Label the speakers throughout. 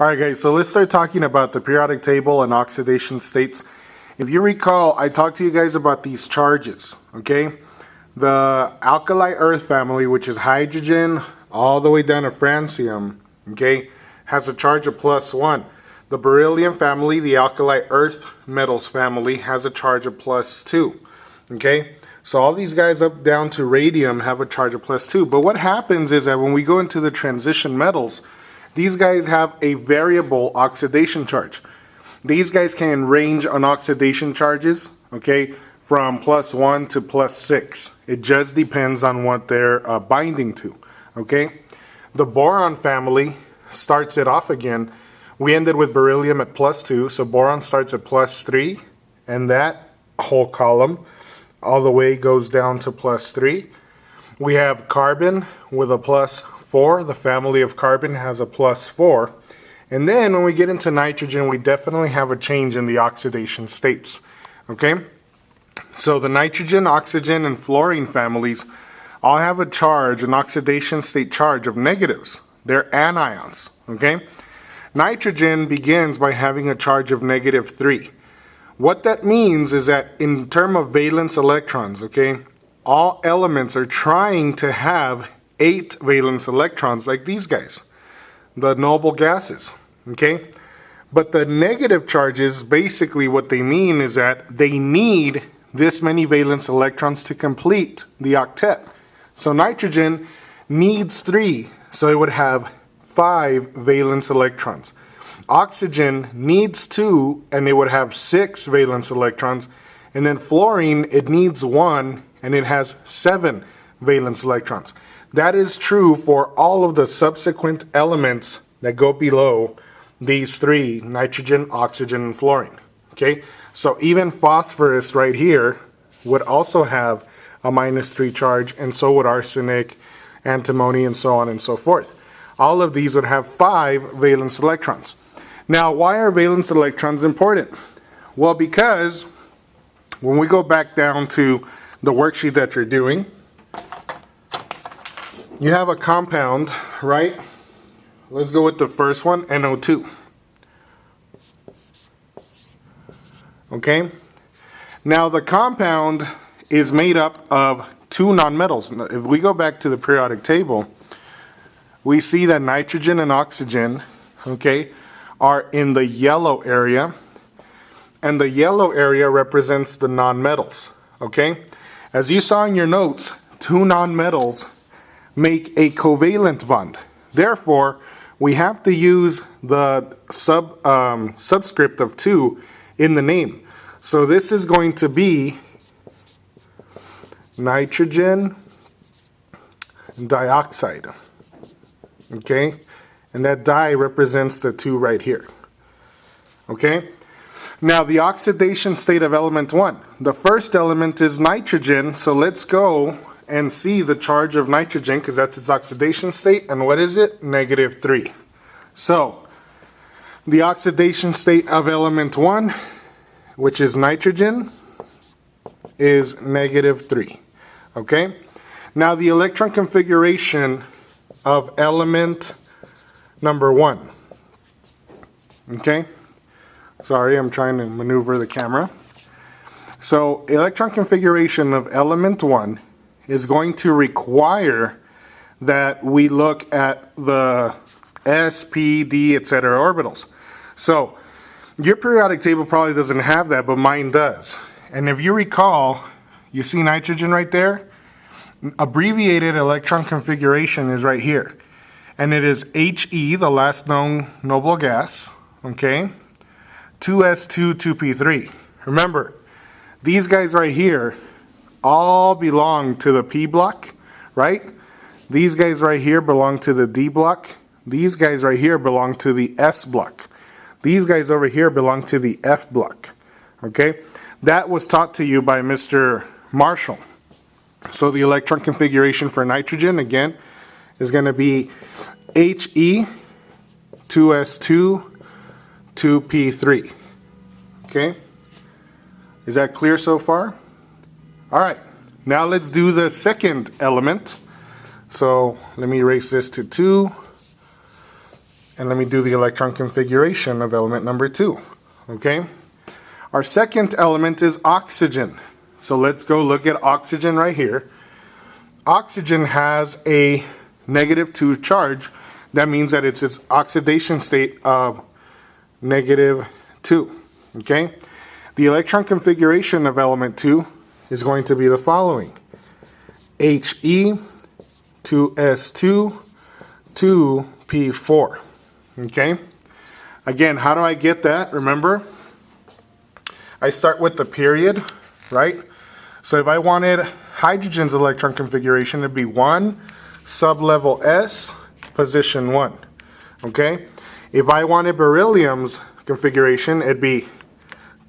Speaker 1: Alright guys, so let's start talking about the periodic table and oxidation states. If you recall, I talked to you guys about these charges, okay? The alkali earth family, which is hydrogen all the way down to francium, okay, has a charge of +1. The beryllium family, the alkali earth metals family, has a charge of +2, okay? So all these guys up down to radium have a charge of +2. But what happens is that when we go into the transition metals, these guys have a variable oxidation charge. These guys can range on oxidation charges, okay, from +1 to +6. It just depends on what they're binding to, okay? The boron family starts it off again. We ended with beryllium at +2, so boron starts at +3, and that whole column all the way goes down to +3. We have carbon with a +4. The family of carbon has a +4. And then when we get into nitrogen, we definitely have a change in the oxidation states. Okay? So the nitrogen, oxygen, and fluorine families all have a charge, an oxidation state charge of negatives. They're anions. Okay? Nitrogen begins by having a charge of -3. What that means is that in terms of valence electrons, okay, all elements are trying to have 8 valence electrons like these guys, the noble gases, okay? But the negative charges, basically what they mean is that they need this many valence electrons to complete the octet. So nitrogen needs 3, so it would have 5 valence electrons. Oxygen needs 2, and it would have 6 valence electrons. And then fluorine, it needs 1, and it has 7 valence electrons. That is true for all of the subsequent elements that go below these 3, nitrogen, oxygen, and fluorine. Okay, so even phosphorus right here would also have a -3 charge, and so would arsenic, antimony, and so on and so forth. All of these would have 5 valence electrons. Now, why are valence electrons important? Well, because when we go back down to the worksheet that you're doing, you have a compound, right? Let's go with the first one, NO2. Okay? Now, the compound is made up of 2 nonmetals. If we go back to the periodic table, we see that nitrogen and oxygen, okay, are in the yellow area, and the yellow area represents the nonmetals, okay? As you saw in your notes, 2 nonmetals make a covalent bond. Therefore, we have to use the subscript of 2 in the name. So this is going to be nitrogen dioxide, okay? And that di represents the 2 right here. Okay? Now the oxidation state of element 1. The first element is nitrogen, so let's go and see the charge of nitrogen, because that's its oxidation state. And what is it? -3. So the oxidation state of element 1, which is nitrogen, is -3. Okay? Now the electron configuration of element number 1. Okay? Sorry, I'm trying to maneuver the camera. So, electron configuration of element 1 is going to require that we look at the s, p, d, etc. orbitals. So, your periodic table probably doesn't have that, but mine does. And if you recall, you see nitrogen right there? Abbreviated electron configuration is right here. And it is He, the last known noble gas, okay? 2s2, 2p3. Remember, these guys right here all belong to the p block, right? These guys right here belong to the d block. These guys right here belong to the s block. These guys over here belong to the f block, okay? That was taught to you by Mr. Marshall. So the electron configuration for nitrogen, again, is going to be He, 2s2, 2p3. Okay? Is that clear so far? All right. Now let's do the second element. So let me erase this to 2. And let me do the electron configuration of element number 2. Okay? Our second element is oxygen. So let's go look at oxygen right here. Oxygen has a -2 charge. That means that it's its oxidation state of -2. Okay? The electron configuration of element 2 is going to be the following. He, 2s2, 2p4. Okay? Again, how do I get that? Remember, I start with the period, right? So if I wanted hydrogen's electron configuration, it'd be 1 sublevel s, position 1. Okay? If I wanted beryllium's configuration, it'd be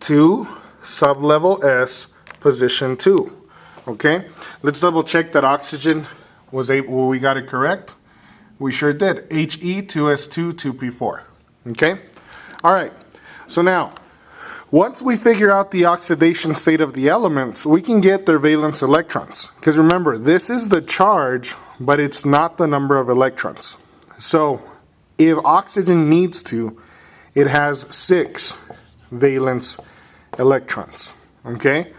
Speaker 1: 2 sublevel s, position 2. Okay? Let's double check that oxygen was able, we got it correct. We sure did. He, 2s2, 2p4. Okay? All right. So now, once we figure out the oxidation state of the elements, we can get their valence electrons. Because remember, this is the charge, but it's not the number of electrons. So, if oxygen needs to, it has 6 valence electrons. Okay?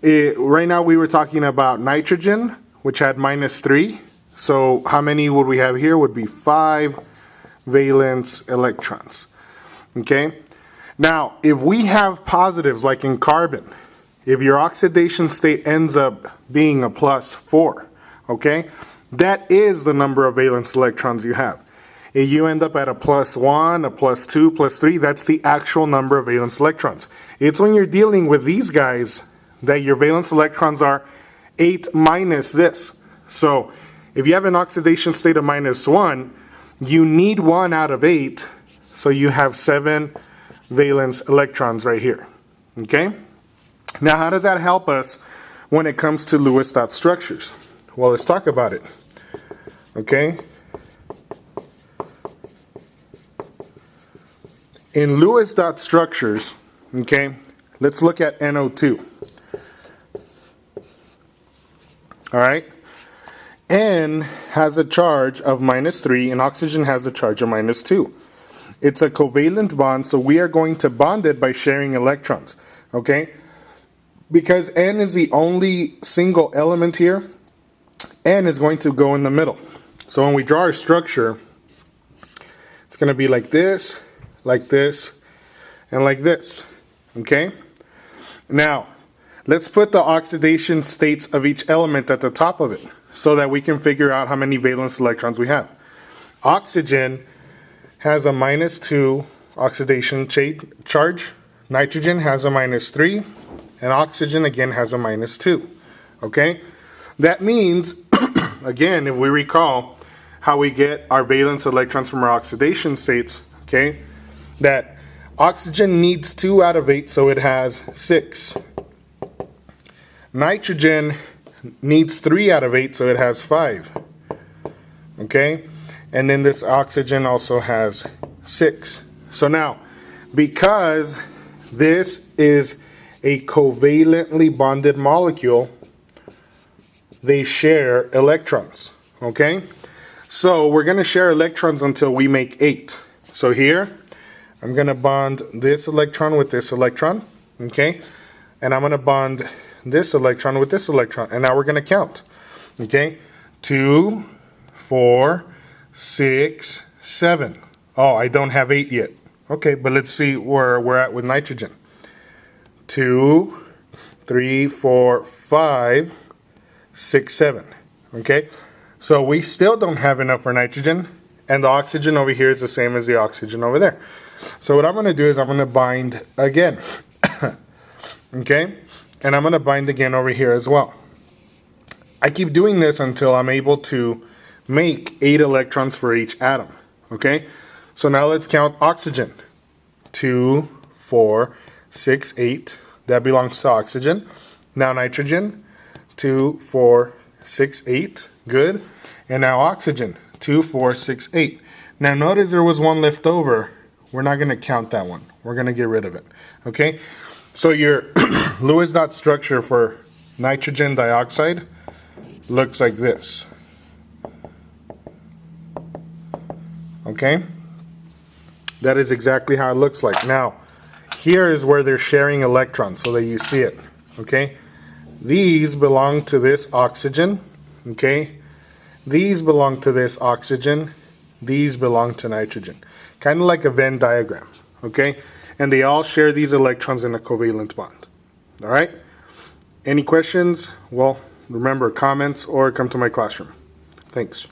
Speaker 1: Right now we were talking about nitrogen, which had -3. So how many would we have here? Would be 5 valence electrons. Okay? Now, if we have positives like in carbon, if your oxidation state ends up being a +4, okay, that is the number of valence electrons you have. If you end up at a +1, a +2, +3, that's the actual number of valence electrons. It's when you're dealing with these guys that your valence electrons are 8 minus this. So if you have an oxidation state of -1, you need 1 out of 8, so you have 7 valence electrons right here. Okay? Now, how does that help us when it comes to Lewis dot structures? Well, let's talk about it. Okay? In Lewis dot structures, okay, let's look at NO2. All right? N has a charge of -3 and oxygen has a charge of -2. It's a covalent bond, so we are going to bond it by sharing electrons. Okay? Because N is the only single element here, N is going to go in the middle. So when we draw our structure, it's going to be like this, and like this. Okay? Now, let's put the oxidation states of each element at the top of it so that we can figure out how many valence electrons we have. Oxygen has a -2 oxidation charge. Nitrogen has a -3. And oxygen again has a -2. Okay? That means, again, if we recall how we get our valence electrons from our oxidation states, okay, that oxygen needs 2 out of 8, so it has 6. Nitrogen needs 3 out of 8, so it has 5. Okay? And then this oxygen also has 6. So now, because this is a covalently bonded molecule, they share electrons. Okay? So we're going to share electrons until we make 8. So here, I'm going to bond this electron with this electron. Okay? And I'm going to bond this electron with this electron, and now we're going to count. Okay, 2, 4, 6, 7. Oh, I don't have 8 yet. Okay, but let's see where we're at with nitrogen. 2, 3, 4, 5, 6, 7. Okay, so we still don't have enough for nitrogen, and the oxygen over here is the same as the oxygen over there. So what I'm going to do is I'm going to bind again. Okay? And I'm going to bind again over here as well. I keep doing this until I'm able to make 8 electrons for each atom. Okay? So now let's count oxygen. 2, 4, 6, 8. That belongs to oxygen. Now nitrogen. 2, 4, 6, 8. Good. And now oxygen. 2, 4, 6, 8. Now notice there was one left over. We're not going to count that one. We're going to get rid of it. Okay? So your Lewis dot structure for nitrogen dioxide looks like this. Okay? That is exactly how it looks like. Now, here is where they're sharing electrons so that you see it. Okay? These belong to this oxygen. Okay? These belong to this oxygen. These belong to nitrogen. Kind of like a Venn diagram. Okay? And they all share these electrons in a covalent bond. All right? Any questions? Well, remember, comments or come to my classroom. Thanks.